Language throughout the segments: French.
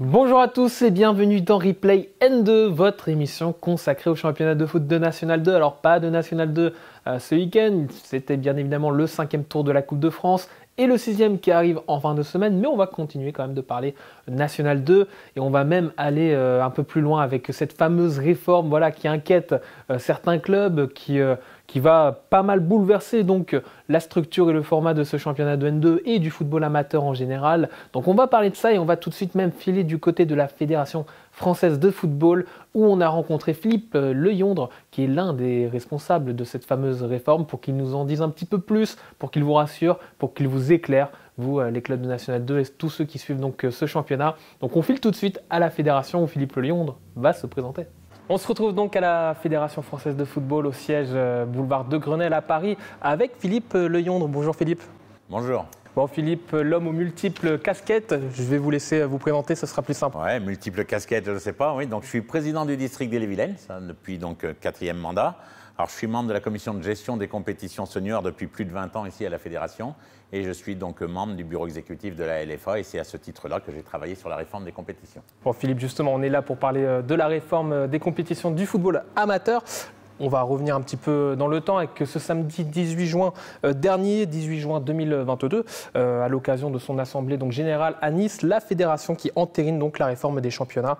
Bonjour à tous et bienvenue dans Replay N2, votre émission consacrée au championnat de foot de National 2. Alors pas de National 2 ce week-end, c'était bien évidemment le 5e tour de la Coupe de France et le 6e qui arrive en fin de semaine, mais on va continuer quand même de parler National 2 et on va même aller un peu plus loin avec cette fameuse réforme qui inquiète certains clubs, qui va pas mal bouleverser donc la structure et le format de ce championnat de N2 et du football amateur en général. Donc on va parler de ça et on va tout de suite même filer du côté de la Fédération française de football où on a rencontré Philippe Leyondre qui est l'un des responsables de cette fameuse réforme pour qu'il nous en dise un petit peu plus, pour qu'il vous rassure, pour qu'il vous éclaire, vous les clubs de National 2 et tous ceux qui suivent donc ce championnat. Donc on file tout de suite à la Fédération où Philippe Leyondre va se présenter. On se retrouve donc à la Fédération française de football au siège boulevard de Grenelle à Paris avec Philippe Leyondre. Bonjour Philippe. Bonjour. Bon Philippe, l'homme aux multiples casquettes, je vais vous laisser vous présenter, ce sera plus simple. Ouais, multiples casquettes, je ne sais pas, oui. Donc je suis président du district d'Ille-et-Vilaine, depuis donc 4e mandat. Alors je suis membre de la commission de gestion des compétitions seniors depuis plus de 20 ans ici à la Fédération. Et je suis donc membre du bureau exécutif de la LFA et c'est à ce titre-là que j'ai travaillé sur la réforme des compétitions. Bon Philippe, justement, on est là pour parler de la réforme des compétitions du football amateur. On va revenir un petit peu dans le temps avec ce samedi 18 juin dernier, 18 juin 2022, à l'occasion de son assemblée donc générale à Nice, la fédération qui entérine donc la réforme des championnats.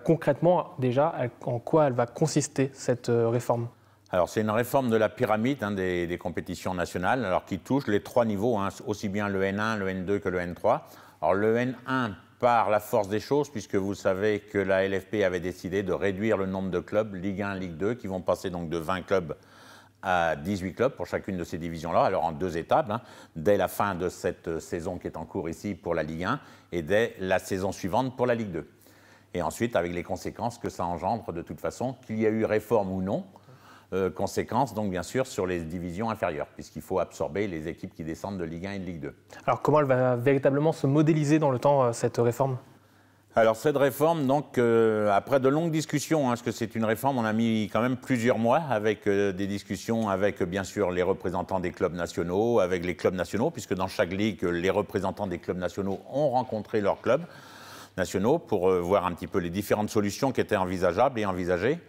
Concrètement, déjà, en quoi elle va consister cette réforme ? Alors c'est une réforme de la pyramide des compétitions nationales, alors qui touche les 3 niveaux, aussi bien le N1, le N2 que le N3. Alors le N1 par la force des choses, puisque vous savez que la LFP avait décidé de réduire le nombre de clubs, Ligue 1, Ligue 2, qui vont passer donc de 20 clubs à 18 clubs pour chacune de ces divisions-là, alors en 2 étapes, dès la fin de cette saison qui est en cours ici pour la Ligue 1 et dès la saison suivante pour la Ligue 2. Et ensuite, avec les conséquences que ça engendre de toute façon, qu'il y a eu réforme ou non, conséquences donc bien sûr sur les divisions inférieures, puisqu'il faut absorber les équipes qui descendent de Ligue 1 et de Ligue 2. Alors comment elle va véritablement se modéliser dans le temps, cette réforme ? Alors cette réforme, donc, après de longues discussions, parce que c'est une réforme, on a mis quand même plusieurs mois avec des discussions avec bien sûr les représentants des clubs nationaux, avec les clubs nationaux, puisque dans chaque ligue, les représentants des clubs nationaux ont rencontré leurs clubs nationaux pour voir un petit peu les différentes solutions qui étaient envisageables et envisagées.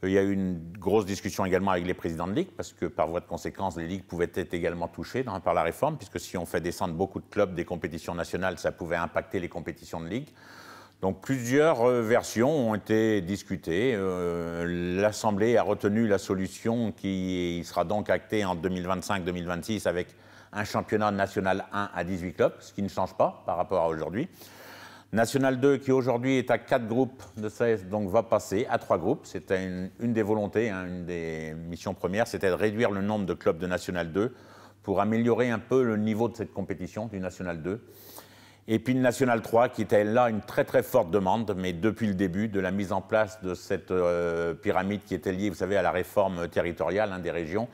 Il y a eu une grosse discussion également avec les présidents de ligue, parce que par voie de conséquence, les ligues pouvaient être également touchées par la réforme, puisque si on fait descendre beaucoup de clubs des compétitions nationales, ça pouvait impacter les compétitions de ligue. Donc plusieurs versions ont été discutées. L'Assemblée a retenu la solution qui sera donc actée en 2025-2026 avec un championnat national 1 à 18 clubs, ce qui ne change pas par rapport à aujourd'hui. National 2, qui aujourd'hui est à 4 groupes de 16, donc va passer à 3 groupes. C'était une des volontés, une des missions premières, c'était de réduire le nombre de clubs de National 2 pour améliorer un peu le niveau de cette compétition du National 2. Et puis le National 3, qui était là une très très forte demande, mais depuis le début de la mise en place de cette pyramide qui était liée, vous savez, à la réforme territoriale des régions.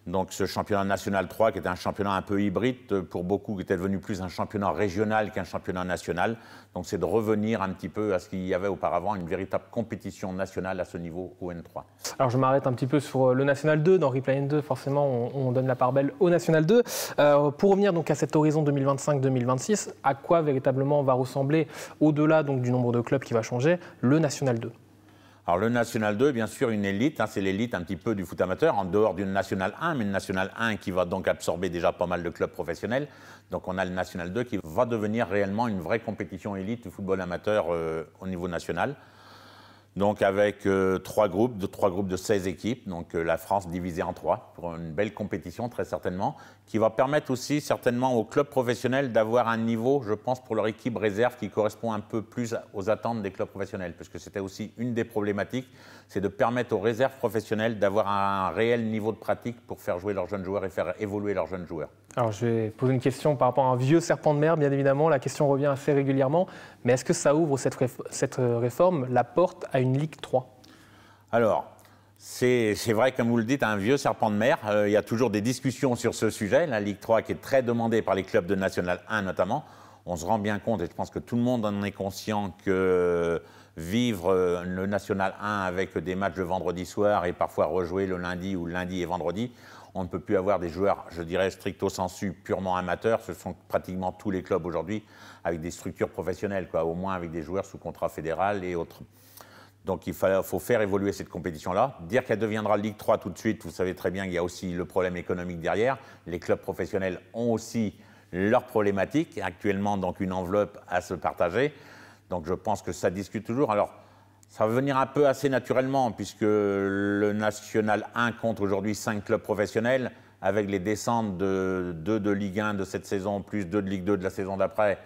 Donc ce championnat national 3, qui était un championnat un peu hybride pour beaucoup, qui était devenu plus un championnat régional qu'un championnat national. Donc c'est de revenir un petit peu à ce qu'il y avait auparavant, une véritable compétition nationale à ce niveau au N3. Alors je m'arrête un petit peu sur le National 2. Dans Replay N2, forcément, on donne la part belle au National 2. Pour revenir donc à cet horizon 2025-2026, à quoi véritablement va ressembler, au-delà donc du nombre de clubs qui va changer, le National 2 ? Alors le National 2, bien sûr, une élite, c'est l'élite un petit peu du foot amateur, en dehors d'une National 1, mais une National 1 qui va donc absorber déjà pas mal de clubs professionnels. Donc on a le National 2 qui va devenir réellement une vraie compétition élite du football amateur au niveau national. Donc avec 3 groupes de 16 équipes, donc la France divisée en 3 pour une belle compétition très certainement, qui va permettre aussi certainement aux clubs professionnels d'avoir un niveau, je pense, pour leur équipe réserve qui correspond un peu plus aux attentes des clubs professionnels, parce que c'était aussi une des problématiques, c'est de permettre aux réserves professionnelles d'avoir un réel niveau de pratique pour faire jouer leurs jeunes joueurs et faire évoluer leurs jeunes joueurs. Alors je vais poser une question par rapport à un vieux serpent de mer, bien évidemment, la question revient assez régulièrement, mais est-ce que ça ouvre cette réforme la porte à une Ligue 3 ? Alors, c'est vrai, comme vous le dites, un vieux serpent de mer, il y a toujours des discussions sur ce sujet, la Ligue 3 qui est très demandée par les clubs de National 1 notamment. On se rend bien compte, et je pense que tout le monde en est conscient, que vivre le National 1 avec des matchs le vendredi soir et parfois rejouer le lundi ou le lundi et vendredi. On ne peut plus avoir des joueurs, je dirais, stricto sensu, purement amateurs. Ce sont pratiquement tous les clubs aujourd'hui avec des structures professionnelles, quoi, au moins avec des joueurs sous contrat fédéral et autres. Donc il faut faire évoluer cette compétition-là. Dire qu'elle deviendra Ligue 3 tout de suite, vous savez très bien qu'il y a aussi le problème économique derrière. Les clubs professionnels ont aussi leurs problématiques. Actuellement, donc une enveloppe à se partager. Donc je pense que ça discute toujours. Alors ça va venir un peu assez naturellement puisque le National 1 compte aujourd'hui 5 clubs professionnels avec les descentes de 2 de Ligue 1 de cette saison plus 2 de Ligue 2 de la saison d'après.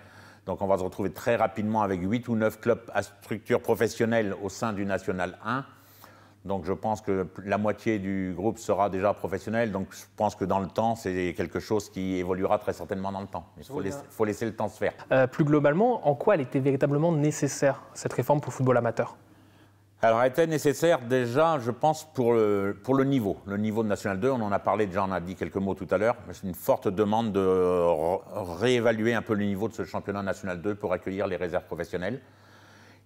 Donc on va se retrouver très rapidement avec 8 ou 9 clubs à structure professionnelle au sein du National 1. Donc je pense que la moitié du groupe sera déjà professionnel. Donc je pense que dans le temps, c'est quelque chose qui évoluera très certainement dans le temps. Il faut laisser le temps se faire. Plus globalement, en quoi elle était véritablement nécessaire, cette réforme pour le football amateur ? Alors, elle était nécessaire déjà, je pense, pour le niveau. Le niveau de National 2, on en a parlé déjà, on a dit quelques mots tout à l'heure. C'est une forte demande de réévaluer un peu le niveau de ce championnat National 2 pour accueillir les réserves professionnelles.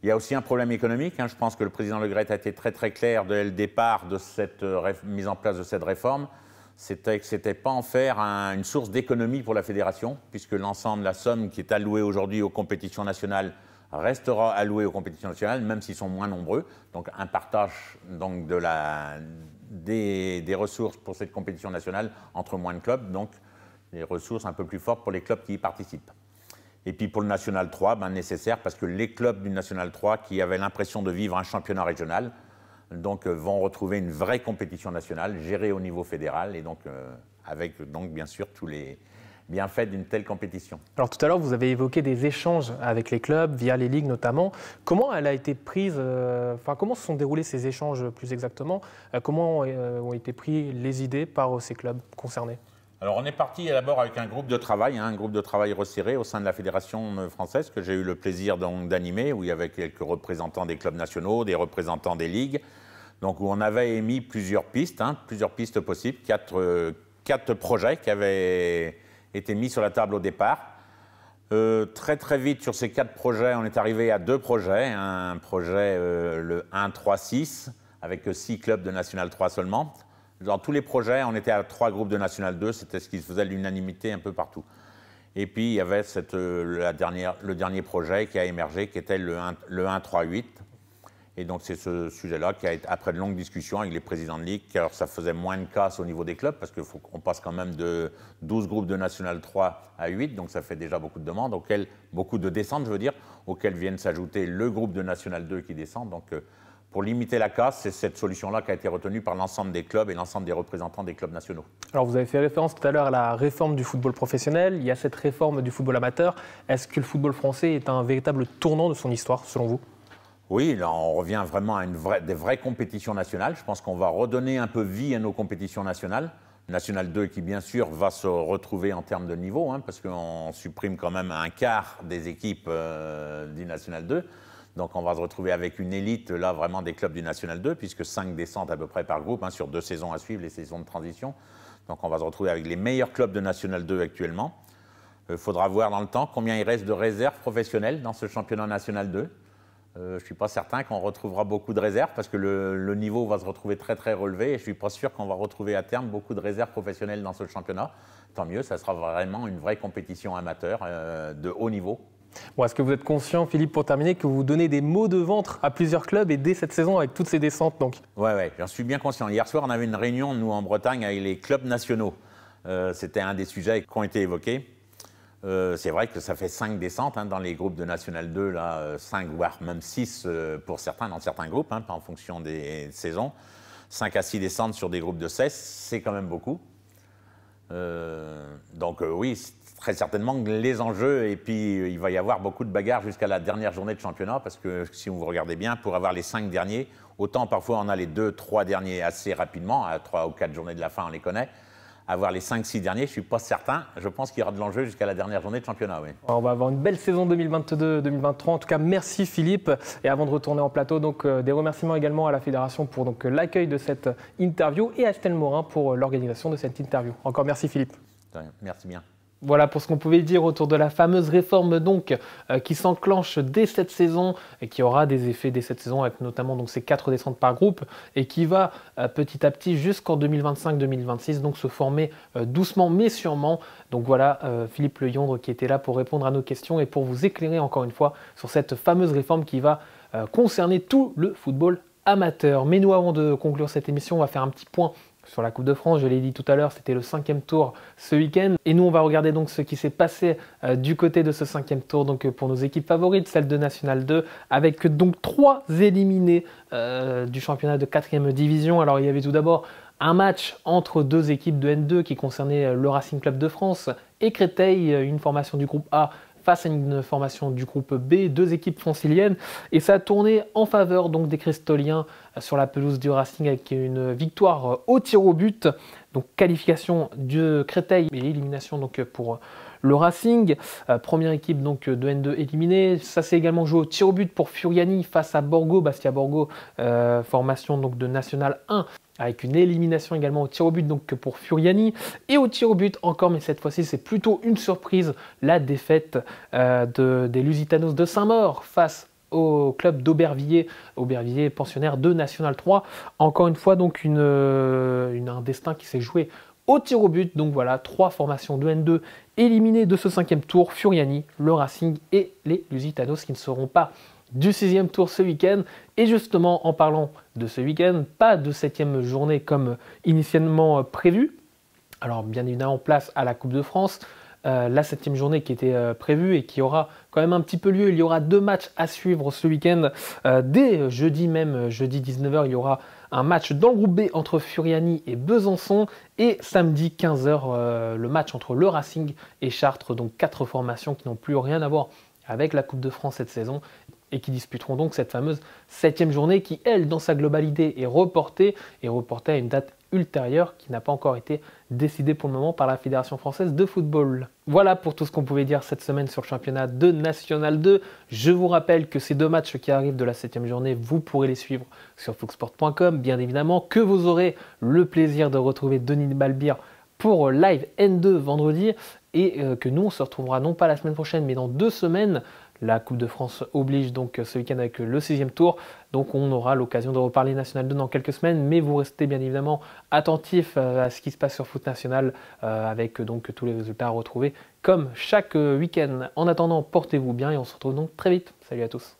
Il y a aussi un problème économique. Je pense que le président Le Graët a été très très clair dès le départ de cette mise en place de cette réforme. C'était que ce n'était pas en faire une source d'économie pour la fédération, puisque l'ensemble de la somme qui est allouée aujourd'hui aux compétitions nationales restera alloué aux compétitions nationales, même s'ils sont moins nombreux. Donc un partage donc, des ressources pour cette compétition nationale entre moins de clubs, donc des ressources un peu plus fortes pour les clubs qui y participent. Et puis pour le National 3, nécessaire parce que les clubs du National 3 qui avaient l'impression de vivre un championnat régional donc, vont retrouver une vraie compétition nationale gérée au niveau fédéral et donc avec donc, bien sûr tous les bienfaits d'une telle compétition. Alors tout à l'heure, vous avez évoqué des échanges avec les clubs, via les ligues notamment. Comment elle a été prise, comment se sont déroulés ces échanges plus exactement ? Comment ont été prises les idées par ces clubs concernés ? Alors on est parti d'abord avec un groupe de travail, un groupe de travail resserré au sein de la Fédération française que j'ai eu le plaisir d'animer, où il y avait quelques représentants des clubs nationaux, des représentants des ligues, donc où on avait émis plusieurs pistes possibles, quatre projets qui avaient été mis sur la table au départ. Très très vite sur ces 4 projets, on est arrivé à 2 projets. Un projet, le 1-3-6, avec 6 clubs de National 3 seulement. Dans tous les projets, on était à 3 groupes de National 2, c'était ce qui faisait l'unanimité un peu partout. Et puis il y avait le dernier projet qui a émergé, qui était le 1-3-8. Et donc c'est ce sujet-là qui a été, après de longues discussions avec les présidents de ligue, alors ça faisait moins de casse au niveau des clubs, parce qu'on passe quand même de 12 groupes de National 3 à 8, donc ça fait déjà beaucoup de demandes, beaucoup de descentes, je veux dire, auxquelles viennent s'ajouter le groupe de National 2 qui descend. Donc pour limiter la casse, c'est cette solution-là qui a été retenue par l'ensemble des clubs et l'ensemble des représentants des clubs nationaux. Alors vous avez fait référence tout à l'heure à la réforme du football professionnel, il y a cette réforme du football amateur. Est-ce que le football français est un véritable tournant de son histoire, selon vous ? Oui, là on revient vraiment à des vraies compétitions nationales. Je pense qu'on va redonner un peu vie à nos compétitions nationales. National 2 qui bien sûr va se retrouver en termes de niveau, parce qu'on supprime quand même un quart des équipes du National 2. Donc on va se retrouver avec une élite là vraiment des clubs du National 2, puisque 5 descentes à peu près par groupe, sur 2 saisons à suivre, les saisons de transition. Donc on va se retrouver avec les meilleurs clubs de National 2 actuellement. Il faudra voir dans le temps combien il reste de réserves professionnelles dans ce championnat National 2. Je ne suis pas certain qu'on retrouvera beaucoup de réserves parce que le niveau va se retrouver très très relevé et je ne suis pas sûr qu'on va retrouver à terme beaucoup de réserves professionnelles dans ce championnat. Tant mieux, ça sera vraiment une vraie compétition amateur de haut niveau. Bon, est-ce que vous êtes conscient, Philippe, pour terminer, que vous donnez des maux de ventre à plusieurs clubs et dès cette saison avec toutes ces descentes donc ? Oui, j'en suis bien conscient. Hier soir, on avait une réunion, nous, en Bretagne, avec les clubs nationaux. C'était un des sujets qui ont été évoqués. C'est vrai que ça fait 5 descentes dans les groupes de National 2, là, 5 voire même 6 pour certains, dans certains groupes, en fonction des saisons. 5 à 6 descentes sur des groupes de 16, c'est quand même beaucoup. Oui, très certainement les enjeux, et puis il va y avoir beaucoup de bagarres jusqu'à la dernière journée de championnat, parce que si vous regardez bien, pour avoir les 5 derniers, autant parfois on a les 2-3 derniers assez rapidement, à 3 ou 4 journées de la fin on les connaît. Avoir les 5-6 derniers, je ne suis pas certain. Je pense qu'il y aura de l'enjeu jusqu'à la dernière journée de championnat. Oui. On va avoir une belle saison 2022-2023. En tout cas, merci Philippe. Et avant de retourner en plateau, des remerciements également à la Fédération pour l'accueil de cette interview et à Estelle Morin pour l'organisation de cette interview. Encore merci Philippe. Merci bien. Voilà pour ce qu'on pouvait dire autour de la fameuse réforme donc qui s'enclenche dès cette saison et qui aura des effets dès cette saison avec notamment donc ces 4 descentes par groupe et qui va petit à petit jusqu'en 2025-2026 donc se former doucement mais sûrement. Donc voilà Philippe Leyondre qui était là pour répondre à nos questions et pour vous éclairer encore une fois sur cette fameuse réforme qui va concerner tout le football amateur. Mais nous, avant de conclure cette émission, on va faire un petit point sur la Coupe de France. Je l'ai dit tout à l'heure, c'était le 5e tour ce week-end. Et nous, on va regarder donc ce qui s'est passé du côté de ce 5e tour donc, pour nos équipes favorites, celle de National 2, avec donc 3 éliminés du championnat de 4e division. Alors, il y avait tout d'abord un match entre 2 équipes de N2 qui concernait le Racing Club de France et Créteil, une formation du groupe A face à une formation du groupe B, 2 équipes franciliennes, et ça a tourné en faveur donc des Crestoliens sur la pelouse du Racing avec une victoire au tir au but, donc qualification de Créteil et élimination donc pour le Racing, première équipe donc de N2 éliminée. Ça s'est également joué au tir au but pour Furiani face à Borgo, Bastia Borgo, formation donc de National 1. Avec une élimination également au tir au but donc pour Furiani. Et au tir au but encore, mais cette fois-ci c'est plutôt une surprise, la défaite des Lusitanos de Saint-Maur face au club d'Aubervilliers, Aubervilliers pensionnaire de National 3. Encore une fois donc un destin qui s'est joué au tir au but. Donc voilà, 3 formations de N2 éliminées de ce 5e tour, Furiani, le Racing et les Lusitanos qui ne seront pas du 6e tour ce week-end. Et justement, en parlant de ce week-end, pas de 7e journée comme initialement prévu. Alors bien évidemment, place à la Coupe de France. La 7e journée qui était prévue et qui aura quand même un petit peu lieu. Il y aura 2 matchs à suivre ce week-end. Dès jeudi même, jeudi 19h, il y aura un match dans le groupe B entre Furiani et Besançon. Et samedi 15h, le match entre le Racing et Chartres. Donc 4 formations qui n'ont plus rien à voir avec la Coupe de France cette saison et qui disputeront donc cette fameuse 7e journée qui, elle, dans sa globalité, est reportée à une date ultérieure qui n'a pas encore été décidée pour le moment par la Fédération française de football. Voilà pour tout ce qu'on pouvait dire cette semaine sur le championnat de National 2. Je vous rappelle que ces 2 matchs qui arrivent de la 7e journée, vous pourrez les suivre sur foxsport.com, bien évidemment, que vous aurez le plaisir de retrouver Denis Balbir pour Live N2 vendredi et que nous on se retrouvera non pas la semaine prochaine mais dans 2 semaines. La Coupe de France oblige donc ce week-end avec le 6e tour. Donc on aura l'occasion de reparler National 2 dans quelques semaines. Mais vous restez bien évidemment attentifs à ce qui se passe sur Foot National avec donc tous les résultats à retrouver comme chaque week-end. En attendant, portez-vous bien et on se retrouve donc très vite. Salut à tous.